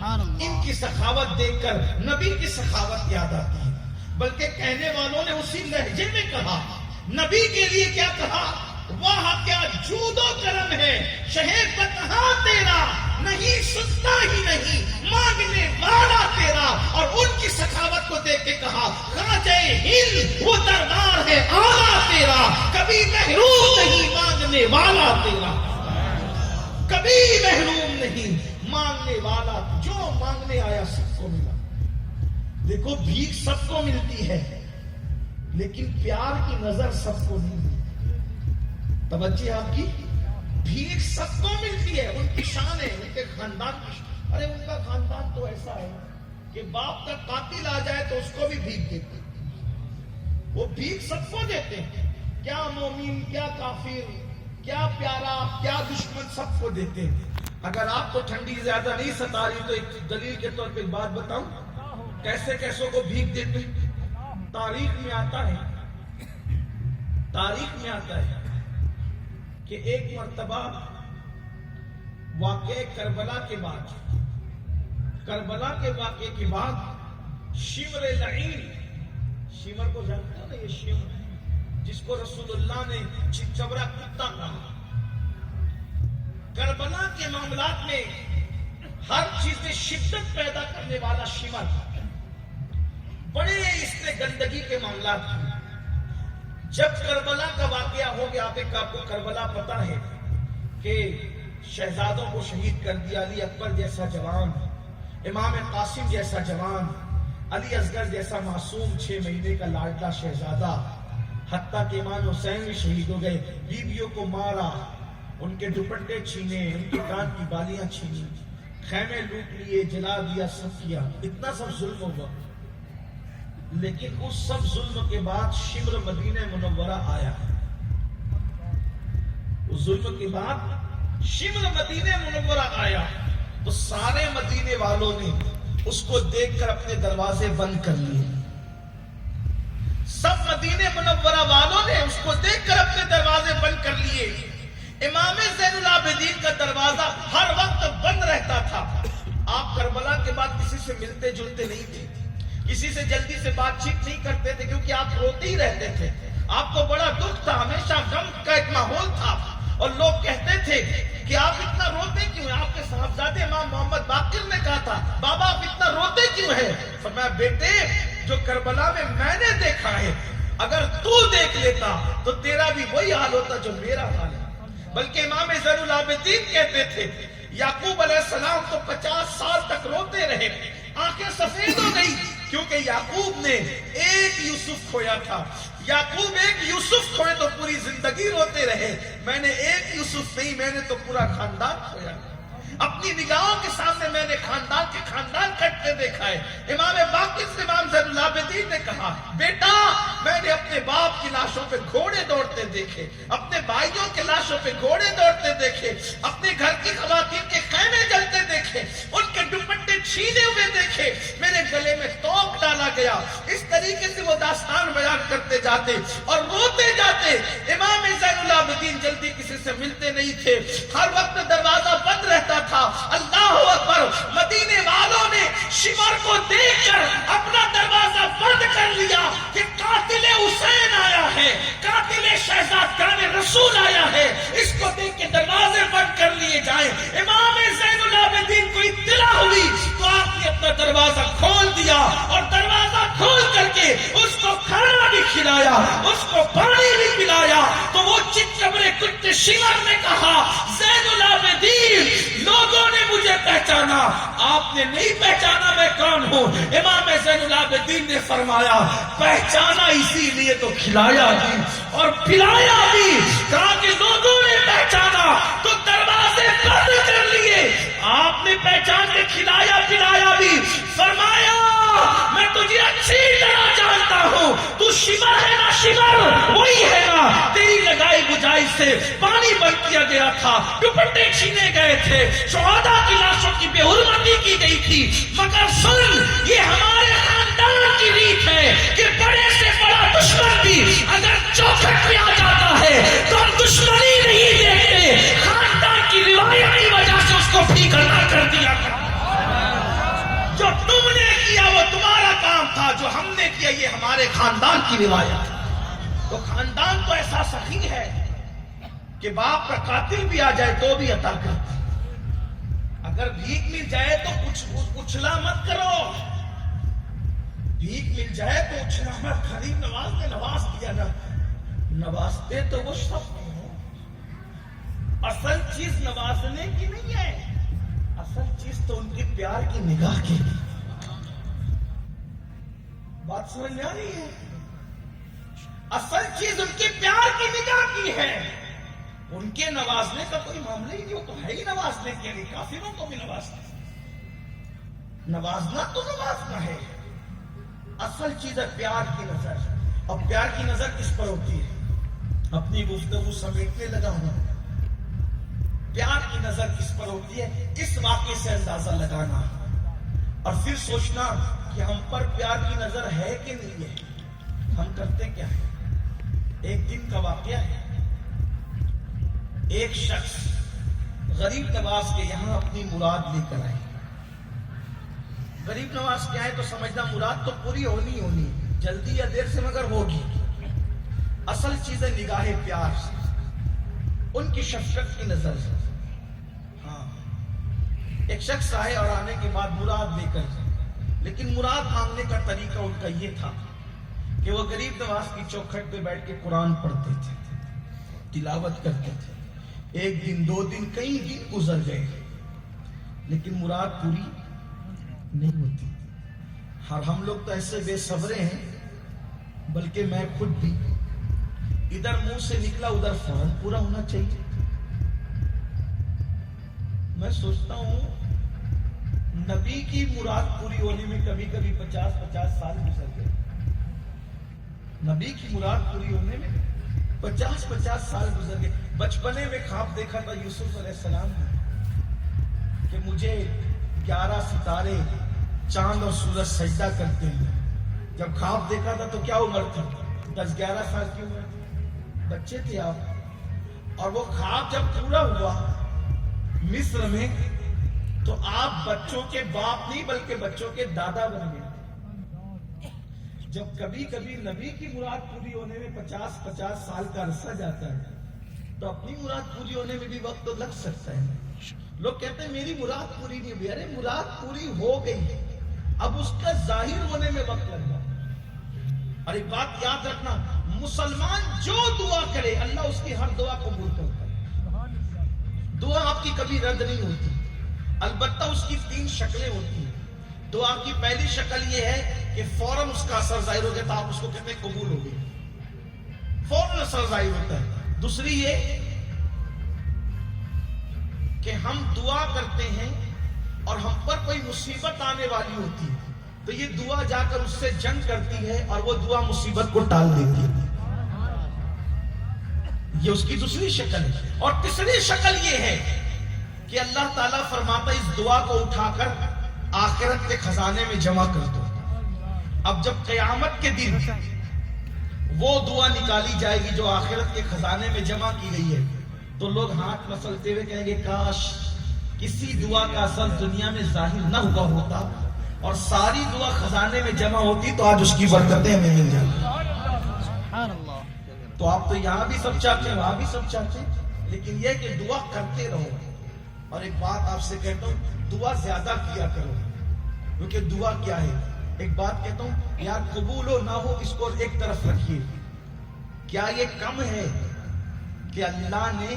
ان کی سخاوت دیکھ کر نبی کی سخاوت یاد آتی ہے، بلکہ کہنے والوں نے اسی لہجے میں کہا، نبی کے لیے کیا کہا، واہ کیا جود و کرم ہے شہر بتہاں تیرا، نہیں سنتا ہی نہیں مانگنے والا تیرا۔ اور ان کی سخاوت کو دیکھ کے کہا، خواجہ ہند وہ دربار ہے آلہ تیرا، کبھی محروم نہیں مانگنے والا تیرا، کبھی محروم نہیں مانگنے والا، جو مانگنے آیا سب کو ملا۔ دیکھو بھیک سب کو ملتی ہے، لیکن پیار کی نظر سب کو نہیں ملتی۔ توجہ آپ کی، بھیک سب کو ملتی ہے، ان کی شان ہے، ان کے خاندان کی شان۔ ارے ان کا خاندان تو ایسا ہے کہ باپ کا قاتل آ جائے تو اس کو بھی بھیک دیتے، وہ بھیک سب کو دیتے ہیں، کیا مومن، کیا کافر، کیا پیارا، کیا دشمن، سب کو دیتے ہیں۔ اگر آپ کو ٹھنڈی زیادہ نہیں ستا رہی تو ایک دلیل کے طور پہ ایک بات بتاؤں، کیسے کیسوں کو بھیک دیتے ہیں۔ تاریخ میں آتا ہے کہ ایک مرتبہ واقعے کربلا کے واقعے کے بعد شمر لعین، شمر کو جانتے ہو نا، یہ شمر جس کو رسول اللہ نے چچبرا کتا کہا، کربلا کے معاملات میں ہر چیز میں شدت پیدا کرنے والا شمر، بڑے اس نے گندگی کے معاملات کی۔ جب کربلا کا واقعہ ہو گیا، آپ کو کربلا پتہ ہے کہ شہزادوں کو شہید کر دیا، علی اکبر جیسا جوان، امام قاسم جیسا جوان، علی اصغر جیسا معصوم 6 مہینے کا لاڈلا شہزادہ، حتیٰ کہ امام حسین بھی شہید ہو گئے، بیویوں کو مارا، ان کے دوپٹے چھینے، ان کے کان کی بالیاں چھینی، خیمے لوٹ لیے، جلا دیا، سب کیا، اتنا سب ظلم ہوا۔ لیکن اس سب ظلم کے بعد شمر مدینہ منورہ آیا، اس ظلم کے بعد شمر مدینہ منورہ آیا تو سارے مدینے والوں نے اس کو دیکھ کر اپنے دروازے بند کر لیے، سب مدینہ منورہ والوں نے اس کو دیکھ کر اپنے دروازے بند کر لیے۔ امام زین العابدین کا دروازہ ہر وقت بند رہتا تھا۔ آپ کربلا کے بعد کسی سے ملتے جلتے نہیں تھے، کسی سے جلدی سے بات چیت نہیں کرتے تھے، کیونکہ آپ روتے ہی رہتے تھے، آپ کو بڑا دکھ تھا، ہمیشہ غم کا ایک ماحول تھا، اور لوگ کہتے تھے کہ آپ اتنا روتے کیوں ہیں؟ آپ کے صاحبزادے امام محمد باقر نے کہا تھا، بابا آپ اتنا روتے کیوں ہیں؟ فرمایا بیٹے، جو کربلا میں نے دیکھا ہے، اگر تو دیکھ لیتا تو تیرا بھی وہی حال ہوتا جو میرا حال ہے۔ بلکہ امام زین العابدین کہتے تھے، یعقوب علیہ السلام تو 50 سال تک روتے رہے، آنکھیں سفید ہو گئی کیونکہ یعقوب نے ایک یوسف کھویا تھا. یعقوب ایک یوسف کھوئے تو پوری زندگی روتے رہے. میں نے ایک یوسف نہیں، میں نے تو پورا خاندان کھویا. اپنی نگاہوں کے سامنے میں نے خاندان کے خاندان کٹتے دیکھا ہے. امام باقر سے امام زین العابدین نے کہا بیٹا میں نے اپنے باپ کی لاشوں پہ گھوڑے دوڑتے دیکھے، اپنے بھائیوں کے لاشوں پہ گھوڑے دوڑتے دیکھے، اپنے گھر کی خواتین کے خیمے جلتے دیکھے، ان کے دوپٹے چھینے ہوئے دیکھے، میرے گلے میں توق ڈالا گیا. اس طریقے سے وہ داستان بیان کرتے جاتے اور روتے جاتے. امام زین العابدین جلدی کسی سے ملتے نہیں تھے، ہر وقت دروازہ بند رہتا تھا. اللہ اکبر. مدینے والوں نے شمر کو دیکھ کر اپنا دروازہ بند کر لیا کہ قاتل حسین آیا ہے، قاتل شہزادگان رسول آیا ہے، اس کو دیکھ کے دروازے بند کر لیے جائیں. امام زین العابدین کو اطلاع ہوئی تو آپ نے اپنا دروازہ کھول دیا اور دروازہ کھول کر کے اس کو کھانا بھی کھلایا، اس کو پانی بھی پلایا. تو وہ چتکبرے کتے شمر نے کہا زین العابدین لوگوں نے مجھے پہچانا، آپ نے نہیں پہچانا میں کون ہوں. امام زین العابدین نے فرمایا پہچانا اسی لیے تو کھلایا بھی اور پلایا بھی. کہا کہ لوگوں نے پہچانا تو دروازے بند کر لیے، آپ نے پہچان کے کھلایا پلایا بھی. فرمایا میں تجھے اچھی طرح جانتا ہوں، تو شمر ہے نا، شمر وہی ہے نا. تیری لگائی بجائی سے پانی بند کیا گیا تھا، دوپٹے چھینے گئے تھے، شہداء کی لاشوں کی بے حرمتی کی گئی تھی. مگر سن یہ ہمارے خاندان کی ریت ہے کہ بڑے سے بڑا دشمن بھی اگر چوکھٹ پہ آ جاتا ہے تو ہم دشمنی نہیں دیکھتے، خاندان کی روایت کی وجہ سے اس کو پھیکا نہ کر دیا. جو تم نے کیا وہ تمہارا کام تھا، جو ہم نے کیا یہ ہمارے خاندان کی روایت. تو خاندان تو ایسا سخی ہے کہ باپ کا قاتل بھی آ جائے تو بھی عطا کرتا. اگر بھیک مل جائے تو اچھلا مت کرو، بھیک مل جائے تو اچھلا مت. غریب نواز نے نواز دیا نا، نوازتے تو وہ سب ہیں. اصل چیز نوازنے کی نہیں ہے، اصل چیز تو ان کے پیار کی نگاہ کی. بات سمجھ میں آ رہی ہے؟ اصل چیز ان کے پیار کی نگاہ کی ہے. ان کے نوازنے کا کوئی معاملہ ہی نہیں، وہ تو ہے ہی نوازنے کے لیے. کافروں کو بھی نوازنا، نوازنا تو نوازنا ہے. اصل چیز ہے پیار کی نظر. اور پیار کی نظر کس پر ہوتی ہے؟ اپنی گفتگو سمیٹنے لگا ہوں. پیار کی نظر کس پر ہوتی ہے؟ اس واقعے سے اندازہ لگانا اور پھر سوچنا کہ ہم پر پیار کی نظر ہے کہ نہیں ہے. ہم کرتے کیا ہے؟ ایک دن کا واقعہ ہے، ایک شخص غریب نواز کے یہاں اپنی مراد لے کر آئے. غریب نواز کیا ہے تو سمجھنا مراد تو پوری ہونی جلدی یا دیر سے مگر ہوگی. اصل چیز ہے نگاہ پیار سے، ان کی شفقت کی نظر سے. ہاں ایک شخص آئے اور آنے کے بعد مراد لے کر، لیکن مراد مانگنے کا طریقہ ان کا یہ تھا کہ وہ غریب نواز کی چوکھٹ پہ بیٹھ کے قرآن پڑھتے تھے، تلاوت کرتے تھے. ایک دن، دو دن، کئی دن گزر گئے لیکن مراد پوری نہیں ہوتی. اور ہم لوگ تو ایسے بے صبرے ہیں، بلکہ میں خود بھی ادھر منہ سے نکلا ادھر فوراً پورا ہونا چاہیے. میں سوچتا ہوں نبی کی مراد پوری ہونے میں کبھی کبھی 50 سال گزر گئے. نبی کی مراد پوری ہونے میں 50 سال گزر گئے. بچپنے میں خواب دیکھا تھا یوسف علیہ السلام نے کہ مجھے 11 ستارے، چاند اور سورج سجدہ کرتے ہیں. جب خواب دیکھا تھا تو کیا عمر تھی؟ 10-11 سال کی عمر تھی، بچے تھے آپ. اور وہ خواب جب پورا ہوا مصر میں تو آپ بچوں کے باپ نہیں بلکہ بچوں کے دادا بن گئے. جب کبھی کبھی نبی کی مراد پوری ہونے میں 50 سال کا عرصہ جاتا ہے تو اپنی مراد پوری ہونے میں بھی وقت تو لگ سکتا ہے. لوگ کہتے ہیں میری مراد پوری نہیں ہوئی. ارے مراد پوری ہو گئی، اب اس کا ظاہر ہونے میں وقت لگا. اور ایک بات یاد رکھنا، مسلمان جو دعا کرے اللہ اس کی ہر دعا قبول کرتا ہے. دعا آپ کی کبھی رد نہیں ہوتی، البتہ اس کی 3 شکلیں ہوتی ہیں. دعا کی پہلی شکل یہ ہے کہ فوراً اس کا اثر ظاہر ہو گیا تو آپ اس کو کہتے ہیں قبول ہو گئی، فوراً اثر ظاہر ہوتا ہے۔ دوسری یہ کہ ہم دعا کرتے ہیں اور ہم پر کوئی مصیبت آنے والی ہوتی ہے تو یہ دعا جا کر اس سے جنگ کرتی ہے اور وہ دعا مصیبت کو ٹال دیتی ہے، یہ اس کی دوسری شکل ہے۔ اور تیسری شکل یہ ہے کہ اللہ تعالیٰ فرماتا ہے اس دعا کو اٹھا کر آخرت کے خزانے میں جمع کر دو۔ اب جب قیامت کے دن وہ دعا نکالی جائے گی جو آخرت کے خزانے میں جمع کی گئی ہے تو لوگ ہاتھ مسلتے ہوئے کہیں گے کاش کسی دعا کا اثر دنیا میں ظاہر نہ ہوا ہوتا اور ساری دعا خزانے میں جمع ہوتی تو آج اس کی برکتیں ہمیں مل جاتی۔ تو آپ تو یہاں بھی سب چاہتے ہیں وہاں بھی سب چاہتے ہیں، لیکن یہ کہ دعا کرتے رہو۔ اور ایک بات آپ سے کہتا ہوں، دعا زیادہ کیا کرو، کیونکہ دعا کیا ہے؟ ایک بات کہتا ہوں یار، قبول ہو نہ ہو اس کو ایک طرف رکھیے، کیا یہ کم ہے کہ اللہ نے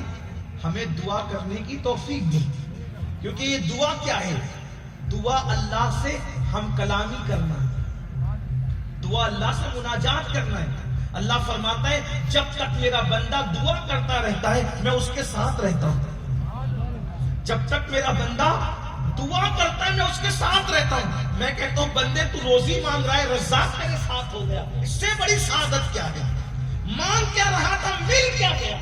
ہمیں دعا کرنے کی توفیق دی؟ کیونکہ یہ دعا کیا ہے؟ دعا اللہ سے ہم کلامی کرنا ہے، دعا اللہ سے مناجات کرنا ہے۔ اللہ فرماتا ہے جب تک میرا بندہ دعا کرتا رہتا ہے میں اس کے ساتھ رہتا ہوں، جب تک میرا بندہ دعا کرتا ہے میں اس کے ساتھ رہتا ہوں۔ میں کہتا ہوں بندے تو روزی مانگ رہا ہے، رزاق میرے ساتھ ہو گیا، اس سے بڑی سعادت کیا ہے؟ مانگ کیا رہا تھا مل کیا گیا؟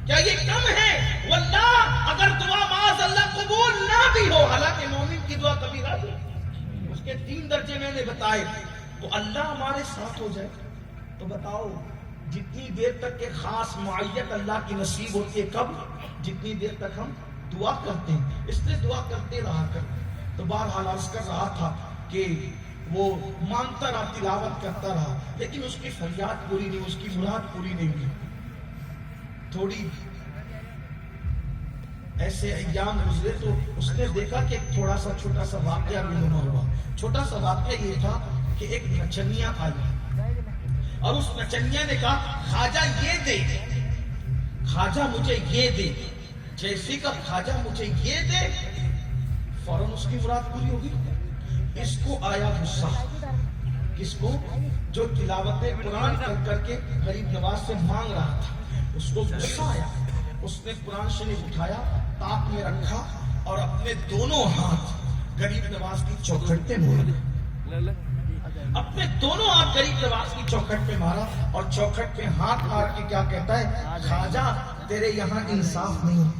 کیا یہ کم ہے؟ واللہ اگر دعا معاذ اللہ قبول نہ بھی ہو، حالانکہ مومن کی دعا کبھی رد نہیں، اس کے 3 درجے میں نے بتائے، تو اللہ ہمارے ساتھ ہو جائے تو بتاؤ جتنی دیر تک کہ خاص معیت اللہ کی نصیب ہوتی ہے، کب؟ جتنی دیر تک ہم دعا کرتے ہیں۔ اس نے دعا کرتے رہا کر تو بہرحال عرض کر رہا تھا کہ وہ مانگتا رہا، تلاوت کرتا رہا، لیکن اس کی فریاد پوری نہیں، اس کی مراد پوری نہیں ہوئی۔ تھوڑی ایسے ایام گزرے تو اس نے دیکھا کہ ایک تھوڑا سا چھوٹا سا واقعہ بھی ہوا۔ چھوٹا سا واقعہ یہ تھا کہ ایک نچنیا آئی اور اس نچنیا نے کہا خواجہ یہ دے، خواجہ مجھے یہ دے۔ جیسی کا خواجہ مجھے یہ دے، فوراً اس کی مراد پوری ہوگی۔ اس کو آیا غصہ، کس کو؟ جو تلاوت قرآن کر کے غریب نواز سے مانگ رہا تھا، اس کو غصہ آیا۔ اس نے قرآن شریف اٹھایا، تاک میں رکھا اور اپنے دونوں ہاتھ غریب نواز کی چوکھٹ پہ مارے، اپنے دونوں ہاتھ غریب نواز کی چوکھٹ پہ مارا اور چوکھٹ پہ ہاتھ مار کے کیا کہتا ہے؟ خواجہ تیرے یہاں انصاف نہیں۔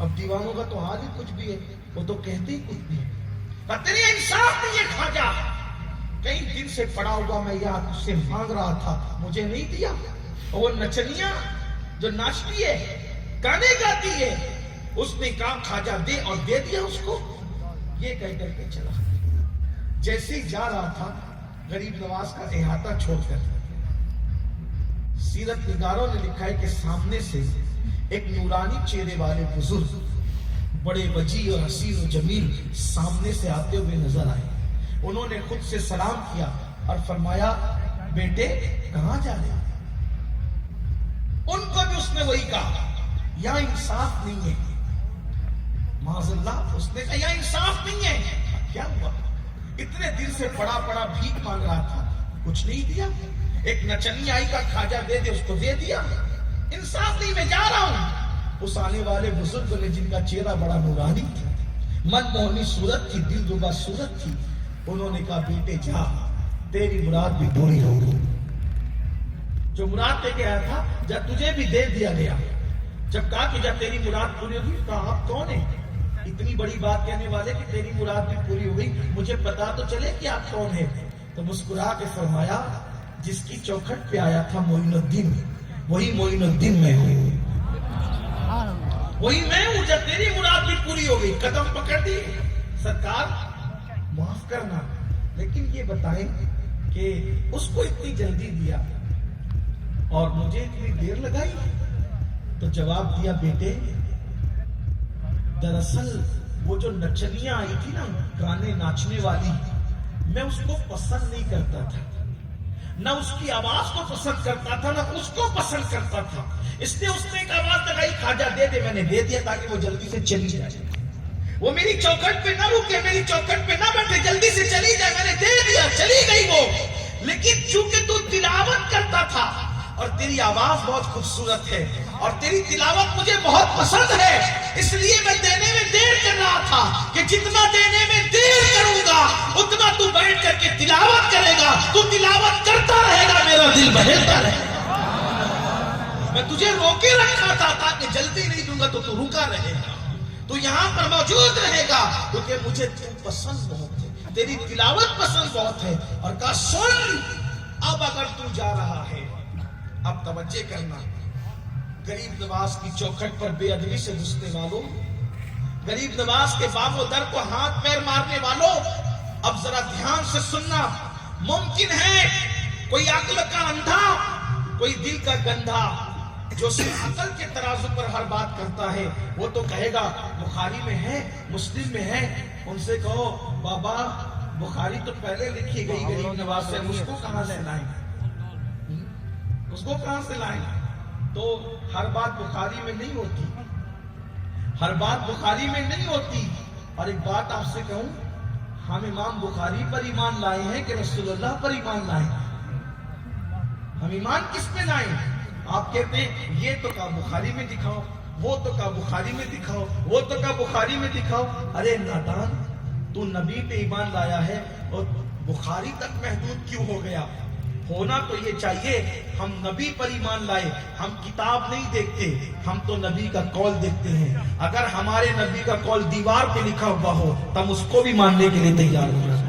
اب دیوانوں کا تو حال ہی کچھ بھی ہے، وہ تو کہتے ہی کچھ بھی ہے، تیرے انصاف نہیں ہے خواجہ، کئی دن سے پڑا ہوا میں یاد اس سے مانگ رہا تھا، مجھے نہیں دیا۔ اور وہ نچنیا جو ناچتی ہے، گانے گاتی ہے، اس نے کہا خواجہ دے، اور دے دیا اس کو۔ یہ کہہ کر کے چلا، جیسے ہی جا رہا تھا غریب نواز کا احاطہ چھوڑ کر، سیرت نگاروں نے لکھا ہے کہ سامنے سے ایک نورانی چہرے والے بزرگ بڑے وجیح اور حسین و جمیل سامنے سے آتے ہوئے نظر آئے۔ انہوں نے خود سے سلام کیا اور فرمایا بیٹے کہاں جا رہے ہیں؟ ان کو بھی اس نے وہی کہا یہاں انصاف نہیں ہے۔ معاذ اللہ، اس نے کہا یہاں انصاف نہیں ہے۔ کیا ہوا؟ اتنے دن سے پڑا پڑا بھیک مانگ رہا تھا، کچھ نہیں دیا۔ ایک نچنی آئی کا خواجہ دے دے، اس کو دے دیا۔ انصاف نہیں، میں جا رہا ہوں۔ اس آنے والے بزرگ نے، جن کا چہرہ بڑا نورانی تھا، من موہنی صورت تھی، دل ربا صورت تھی، انہوں نے کہا بیٹے جا، تیری مراد بھی پوری ہوگی۔ جو مراد لے کے آیا تھا جب تجھے بھی دے دیا گیا۔ جب کہا کہ جب تیری مراد پوری ہوگی، کہا آپ کون ہیں اتنی بڑی بات کہنے والے کہ تیری مراد بھی پوری ہو گئی، مجھے پتا تو چلے کہ آپ کون ہیں۔ تو مسکرا کے فرمایا جس کی چوکھٹ پہ آیا تھا معین الدین، وہی معین الدین میں ہوں، وہی میں ہوں۔ جب تیری مراد بھی پوری ہو گئی، قدم پکڑ دی، سرکار معاف کرنا، لیکن یہ بتائیں کہ اس کو اتنی جلدی دیا اور مجھے اتنی دیر لگائی؟ تو جواب دیا بیٹے دراصل وہ جو نچنیاں آئی تھی نا، گانے ناچنے والی، میں اس کو پسند نہیں کرتا تھا، نہ اس کی آواز کو پسند کرتا تھا، نہ اس کو پسند کرتا تھا۔ اس نے ایک آواز لگائی خواجہ دے دے، میں نے دے دیا تاکہ وہ جلدی سے چلی جائے۔ وہ میری چوکھٹ پہ نہ رکے، میری چوکھٹ پہ نہ بیٹھے، جلدی سے چلی جائے، میں نے دے دیا، چلی گئی وہ۔ لیکن چونکہ تو تلاوت کرتا تھا اور تیری آواز بہت خوبصورت ہے اور تیری تلاوت مجھے بہت پسند ہے، اس لیے میں دینے میں دیر کر رہا تھا کہ جتنا دینے میں دیر کروں گا اتنا تو بیٹھ کر کے تلاوت کرے گا، تو تلاوت کرتا رہے گا، میرا دل بہلتا رہے گا۔ میں تجھے روکے رکھا تھا تاکہ جلدی نہیں دوں گا تو تو رکا رہے گا، تو یہاں پر موجود رہے گا، کیونکہ مجھے تو پسند بہت ہے، تیری تلاوت پسند بہت ہے۔ اور کہا سن، اب اگر تو جا رہا ہے، اب توجہ کرنا، غریب نواز کی چوکھٹ پر بے ادبی سے گھسنے والوں، غریب نواز کے باب و در کو ہاتھ پیر مارنے والوں، اب ذرا دھیان سے سننا۔ ممکن ہے کوئی عقل کا اندھا، کوئی دل کا گندھا، جو صرف عقل کے ترازو پر ہر بات کرتا ہے، وہ تو کہے گا بخاری میں ہے، مسلم میں ہے۔ ان سے کہو بابا بخاری تو پہلے لکھی گئی غریب نواز سے، اس کو کہاں سے لائیں، اس کو کہاں سے لائیں؟ تو ہر بات بخاری میں نہیں ہوتی، ہر بات بخاری میں نہیں ہوتی۔ اور ایک بات آپ سے کہوں، ہم امام بخاری پر ایمان لائے ہیں کہ رسول اللہ پر ایمان لائے ہیں؟ ہم ایمان کس پہ لائیں؟ آپ کہتے ہیں یہ تو کہا بخاری میں دکھاؤ، وہ تو کہا بخاری میں دکھاؤ، وہ تو کہا بخاری میں دکھاؤ۔ ارے نادان، تو نبی پہ ایمان لایا ہے اور بخاری تک محدود کیوں ہو گیا؟ ہونا تو یہ چاہیے ہم نبی پر ایمان لائے، ہم کتاب نہیں دیکھتے، ہم تو نبی کا قول دیکھتے ہیں۔ اگر ہمارے نبی کا قول دیوار پہ لکھا ہوا ہو تو ہم اس کو بھی ماننے کے لیے تیار ہو جائیں۔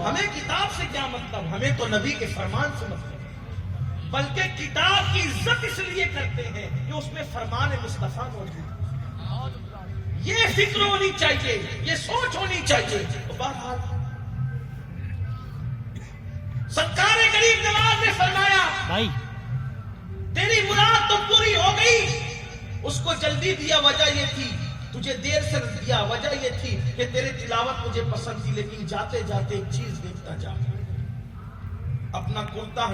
ہمیں کتاب سے کیا مطلب، ہمیں تو نبی کے فرمان سے مطلب، بلکہ کتاب کی عزت اس لیے کرتے ہیں کہ اس میں فرمان مصطفیٰ موجود ہے۔ یہ فکر ہونی چاہیے، یہ سوچ ہونی چاہیے۔ بہرحال سرکار غریب نواز نے فرمایا بھائی تیری مراد تو پوری ہو گئی، اس کو جلدی دیا وجہ یہ تھی، تجھے دیر سے دیا وجہ یہ تھی کہ تیرے تلاوت مجھے پسند تھی، لیکن جاتے جاتے ایک چیز دیکھتا جا، اپنا کرتا